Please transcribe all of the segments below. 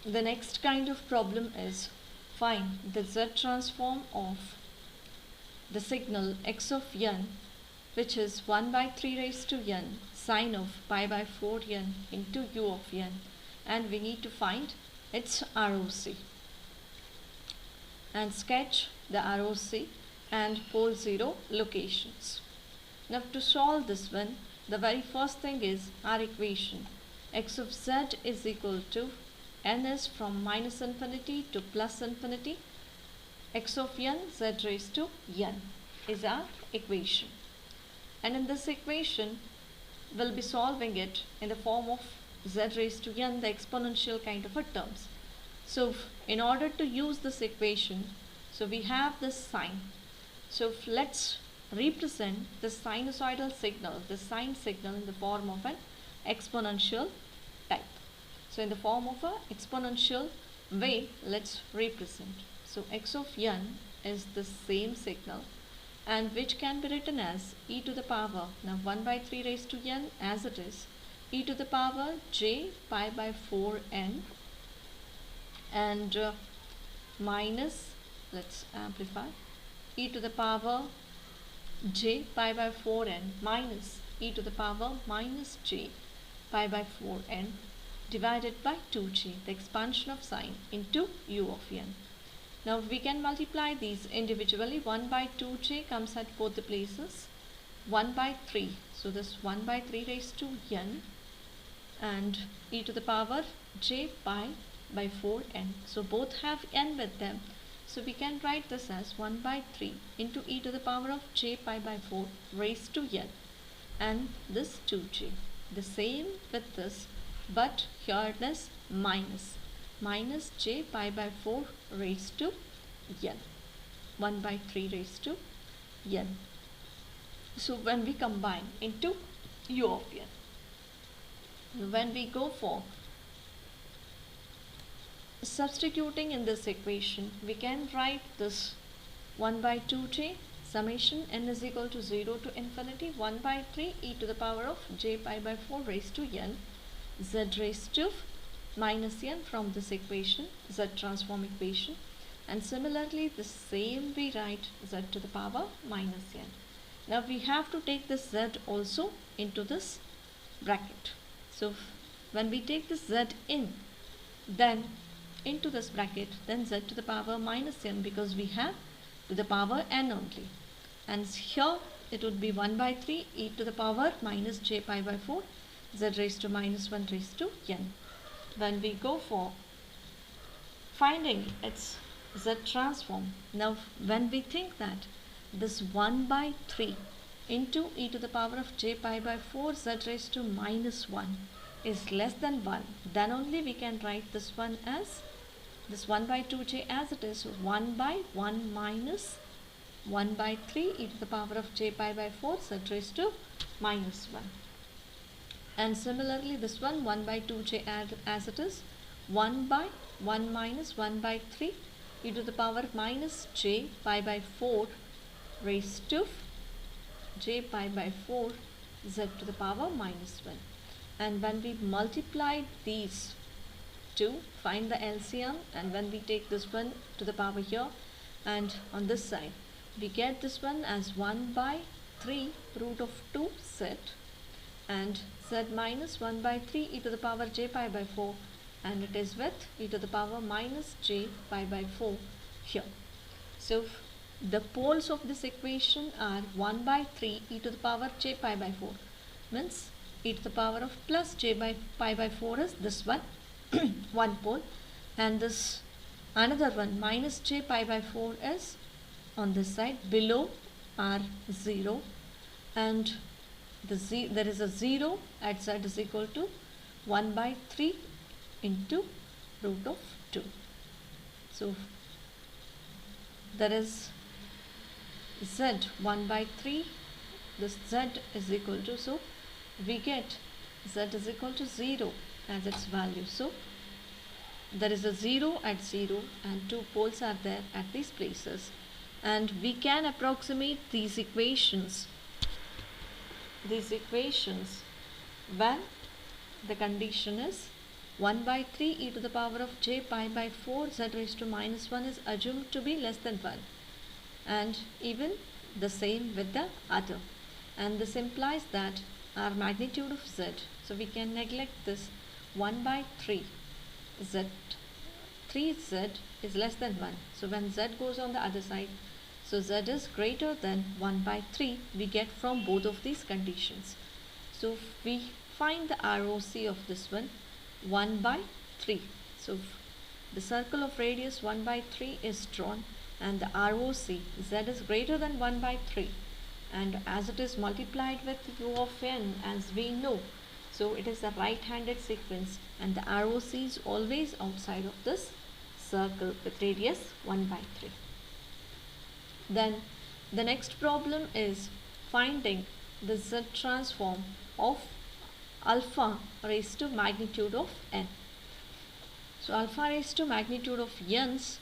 The next kind of problem is find the Z transform of the signal x of n, which is 1 by 3 raised to n sine of pi by 4 n into u of n, and we need to find its ROC and sketch the ROC and pole 0 locations. Now to solve this one, the very first thing is our equation x of z is equal to n is from minus infinity to plus infinity, x of n z raised to n is our equation, and in this equation we'll be solving it in the form of z raised to n, the exponential kind of a terms. So in order to use this equation, so we have this sign. So let's represent the sinusoidal signal, the sine signal, in the form of an exponential type. So in the form of an exponential way, let's represent. So x of n is the same signal, and which can be written as e to the power, now 1 by 3 raised to n as it is, e to the power j pi by 4n, and minus, let's amplify, e to the power j pi by 4n minus e to the power minus j pi by 4n divided by 2j, the expansion of sine, into u of n. Now we can multiply these individually. 1 by 2j comes at both the places, 1 by 3, so this 1 by 3 raised to n, and e to the power j pi by 4n, so both have n with them, so we can write this as 1 by 3 into e to the power of j pi by 4 raised to n, and this 2j, the same with this, but here it is minus j pi by 4 raised to n, 1 by 3 raised to n. So when we combine into u of n, when we go for substituting in this equation, we can write this 1 by 2j summation n is equal to 0 to infinity 1 by 3 e to the power of j pi by 4 raised to n, z raised to minus n from this equation, z transform equation, and similarly the same we write z to the power minus n. Now we have to take this z also into this bracket. So when we take this z in, then into this bracket, then z to the power minus n, because we have to the power n only, and here it would be 1 by 3 e to the power minus j pi by 4 z raised to minus 1 raised to n. When we go for finding its z transform, now when we think that this 1 by 3 into e to the power of j pi by 4 z raised to minus 1 is less than 1, then only we can write this one as this 1 by 2j as it is 1 by 1 minus 1 by 3 e to the power of j pi by 4 z raised to minus 1. And similarly this one 1 by 2j as it is 1 by 1 minus 1 by 3 e to the power minus j pi by 4 raised to j pi by 4 z to the power minus 1. And when we multiply these two, find the LCM, and when we take this one to the power here and on this side, we get this one as 1 by 3 root of 2 z, and z minus 1 by 3 e to the power j pi by 4, and it is with e to the power minus j pi by 4 here. So the poles of this equation are 1 by 3 e to the power j pi by 4, means e to the power of plus j by pi by 4 is this one one pole, and this another one minus j pi by 4 is on this side. Below are 0, and there is a 0 at z is equal to 1 by 3 into root of 2. So there is z 1 by 3, this z is equal to, so we get z is equal to 0 as its value. So there is a 0 at 0 and two poles are there at these places, and we can approximate these equations when the condition is 1 by 3 e to the power of j pi by 4 z raised to minus 1 is assumed to be less than 1, and even the same with the other. And this implies that our magnitude of z, so we can neglect this 1 by 3 z, 3z is less than 1. So when z goes on the other side, so z is greater than 1 by 3 we get from both of these conditions. So we find the ROC of this one, 1 by 3. So the circle of radius 1 by 3 is drawn, and the ROC z is greater than 1 by 3, and as it is multiplied with u of n, as we know, so it is a right-handed sequence, and the ROC is always outside of this circle with radius 1 by 3. Then the next problem is finding the z transform of alpha raised to magnitude of n. So alpha raised to magnitude of n's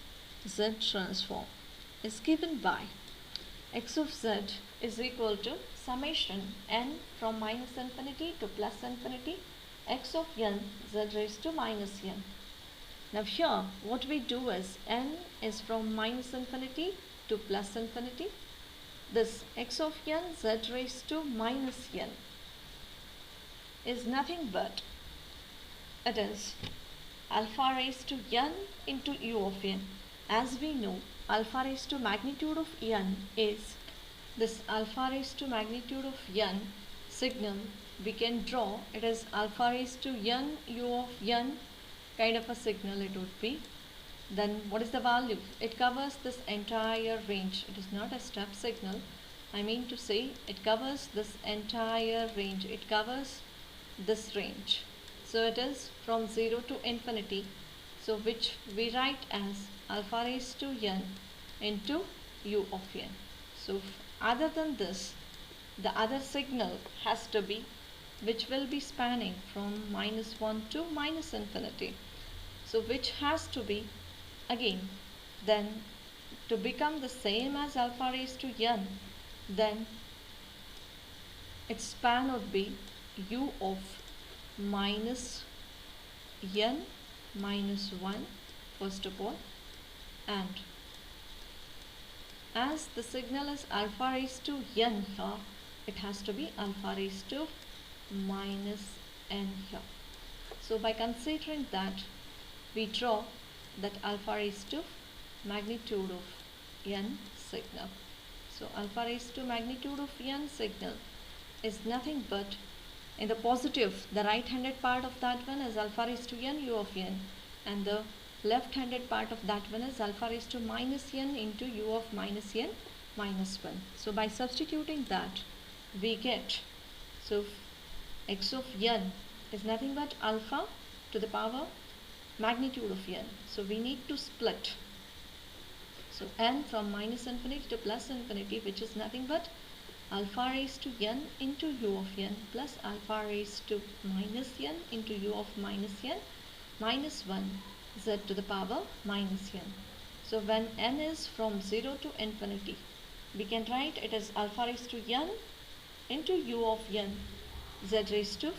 z transform is given by x of z is equal to summation n from minus infinity to plus infinity x of n z raised to minus n. Now here what we do is n is from minus infinity to plus infinity. This x of n z raised to minus n is nothing but, it is alpha raised to n into u of n. As we know, alpha raised to magnitude of n is this alpha raised to magnitude of n signal we can draw. It is alpha raised to n u of n kind of a signal it would be. Then what is the value? It covers this entire range. It is not a step signal. I mean to say it covers this entire range. It covers this range. So it is from 0 to infinity. So which we write as alpha raised to n into u of n. So other than this, the other signal has to be which will be spanning from minus 1 to minus infinity. So which has to be again then to become the same as alpha raised to n, then its span would be u of minus n minus 1 first of all, and as the signal is alpha raised to n here, it has to be alpha raised to minus n here. So by considering that, we draw that alpha raised to magnitude of n signal. So alpha raised to magnitude of n signal is nothing but, in the positive, the right-handed part of that one is alpha raised to n u of n, and the left-handed part of that one is alpha raised to minus n into u of minus n minus 1. So by substituting that, we get, so x of n is nothing but alpha to the power magnitude of n. So we need to split. So n from minus infinity to plus infinity, which is nothing but alpha raised to n into u of n plus alpha raised to minus n into u of minus n minus 1 z to the power minus n. So when n is from 0 to infinity, we can write it as alpha raised to n into u of n z raised to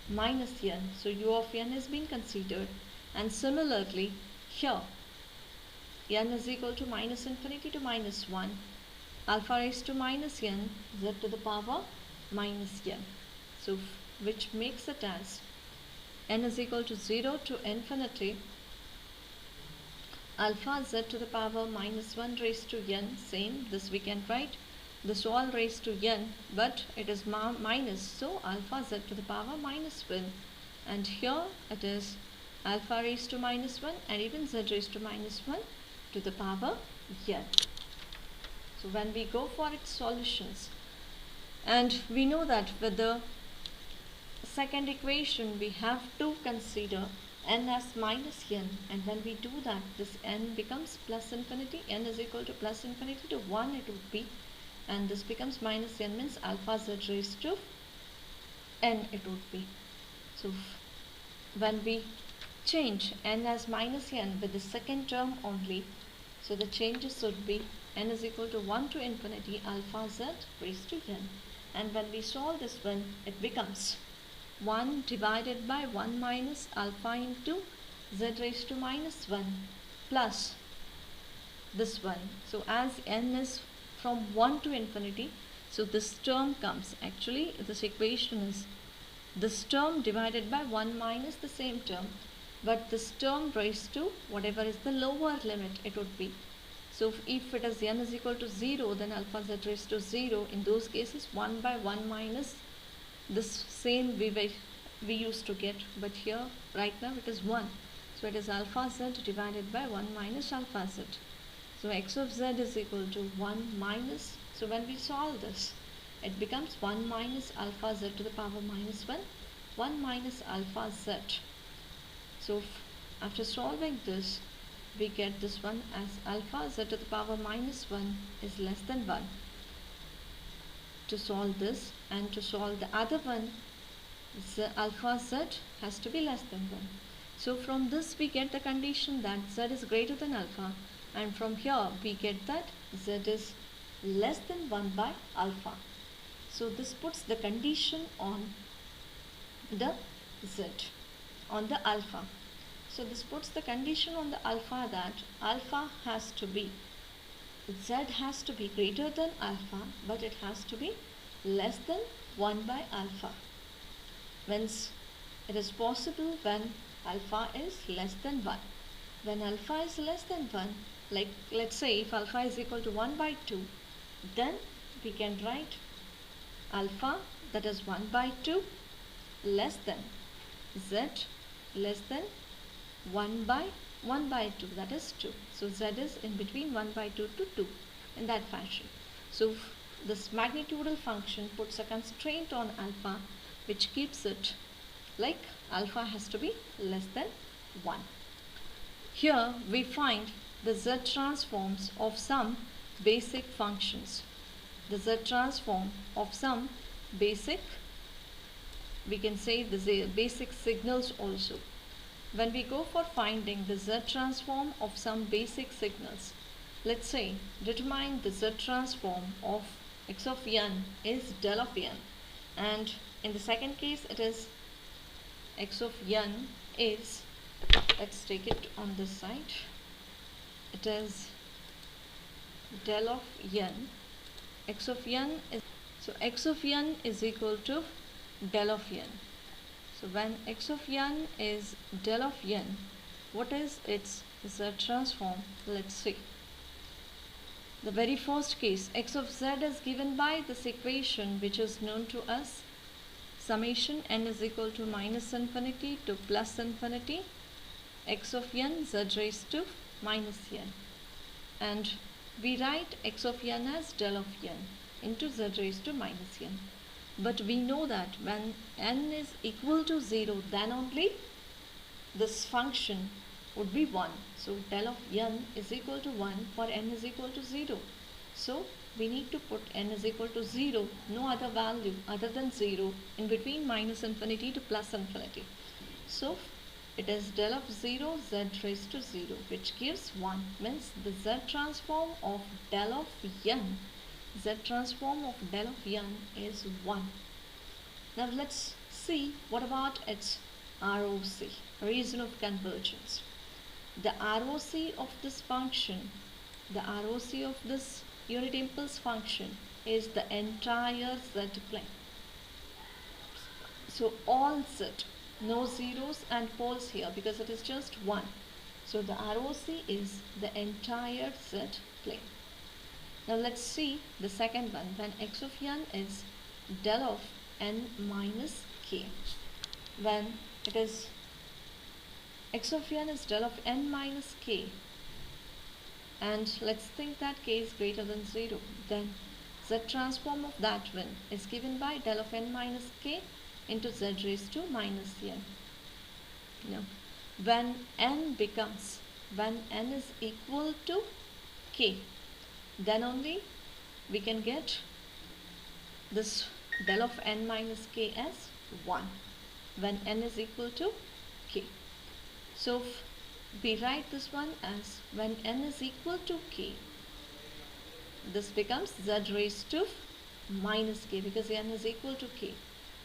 minus n. So u of n is being considered, and similarly here n is equal to minus infinity to minus 1 alpha raised to minus n z to the power minus n. So which makes it as n is equal to 0 to infinity alpha z to the power minus 1 raised to n. Same, this we can write this all raised to n, but it is minus, so alpha z to the power minus 1, and here it is alpha raised to minus 1 and even z raised to minus 1 to the power n. So when we go for its solutions, and we know that with the second equation we have to consider n as minus n, and when we do that, this n becomes plus infinity. N is equal to plus infinity to 1 it would be, and this becomes minus n, means alpha z raised to n it would be. So when we change n as minus n with the second term only, so the changes would be n is equal to 1 to infinity alpha z raised to n, and when we solve this one, it becomes 1 divided by 1 minus alpha into z raised to minus 1 plus this one. So as n is from 1 to infinity, so this term comes. Actually, this equation is this term divided by 1 minus the same term, but this term raised to whatever is the lower limit it would be. So if it is n is equal to 0, then alpha z raised to 0. In those cases, 1 by 1 minus this same we used to get, but here right now it is 1. So it is alpha z divided by 1 minus alpha z. So x of z is equal to 1 minus, so when we solve this, it becomes 1 minus alpha z to the power minus 1, 1 minus alpha z. So after solving this, we get this one as alpha z to the power minus 1 is less than 1. To solve this, and to solve the other one, the alpha z has to be less than 1. So from this we get the condition that z is greater than alpha, and from here we get that z is less than 1 by alpha. So this puts the condition on the z, on the alpha. So this puts the condition on the alpha that alpha has to be, z has to be greater than alpha, but it has to be less than 1 by alpha. Whence it is possible when alpha is less than 1. When alpha is less than 1, like let's say if alpha is equal to 1 by 2, then we can write alpha, that is 1 by 2, less than z less than 1 by 2, that is 2. So z is in between 1 by 2 to 2 in that fashion. So this magnitudal function puts a constraint on alpha, which keeps it like alpha has to be less than 1. Here we find the z transforms of some basic functions. The z transform of some basic, we can say the basic signals also. When we go for finding the z transform of some basic signals, let's say determine the z transform of x of n is del of n, and in the second case it is x of n is, let's take it on this side, it is del of n. X of n is, so x of n is equal to del of n. So when x of n is del of n, what is its z transform? Let's see. The very first case, x of z is given by this equation which is known to us, summation n is equal to minus infinity to plus infinity x of n z raised to minus n, and we write x of n as del of n into z raised to minus n. But we know that when n is equal to 0, then only this function would be 1. So del of n is equal to 1 for n is equal to 0. So we need to put n is equal to 0, no other value other than 0, in between minus infinity to plus infinity. So it is del of 0 z raised to 0, which gives 1, means the z transform of del of n, z transform of del of n is 1. Now let's see what about its ROC, reason of convergence. The ROC of this function, the ROC of this unit impulse function is the entire z plane. So all z, no zeros and poles here because it is just 1. So the ROC is the entire z plane. Now let's see the second one, when x of n is del of n minus k. When it is x of n is del of n minus k, and let's think that k is greater than 0, then z transform of that one is given by del of n minus k into z raised to minus n. Now when n is equal to k, then only we can get this del of n minus k as 1 when n is equal to k. So we write this one as when n is equal to k, this becomes z raised to minus k because n is equal to k.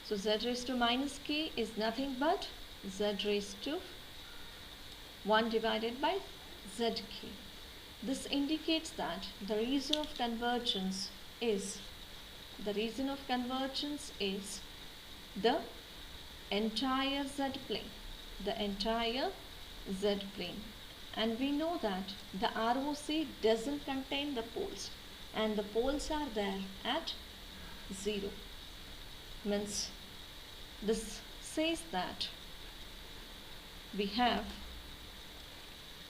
So So z raised to minus k is nothing but z raised to 1 divided by zk. This indicates that the region of convergence is the entire z plane, and we know that the ROC doesn't contain the poles, and the poles are there at 0. Means this says that we have,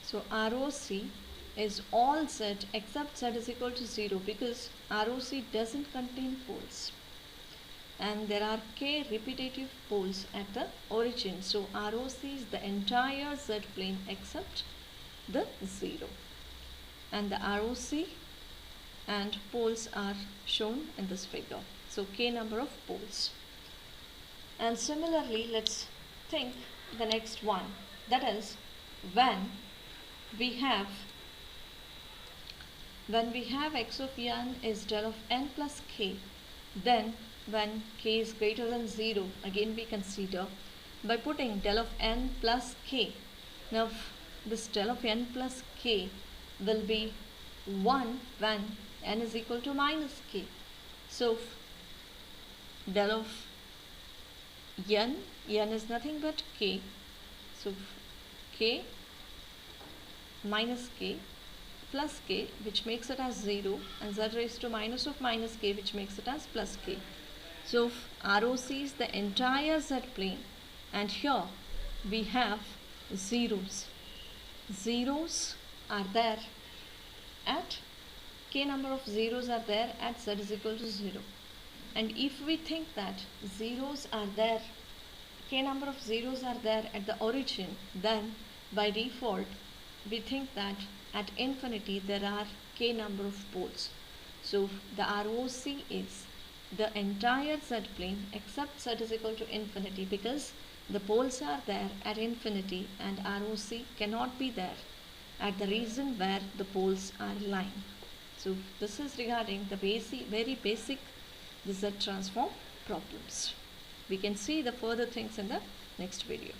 so ROC is all z except z is equal to 0, because ROC doesn't contain poles and there are k repetitive poles at the origin. So ROC is the entire z plane except the 0, and the ROC and poles are shown in this figure. So k number of poles. And similarly, let's think the next one, that is when we have x of n is del of n plus k, then when k is greater than 0, again we consider by putting del of n plus k. Now this del of n plus k will be 1 when n is equal to minus k. So del of n is nothing but k, so k minus k plus k, which makes it as 0, and z raised to minus of minus k, which makes it as plus k. So ROC is the entire z plane, and here we have zeros. Zeros are there at k number of zeros are there at z is equal to 0. And if we think that zeros are there, k number of zeros are there at the origin, then by default we think that at infinity there are k number of poles. So the ROC is the entire z plane except z is equal to infinity, because the poles are there at infinity and ROC cannot be there at the region where the poles are lying. So this is regarding the very basic Z transform problems. We can see the further things in the next video.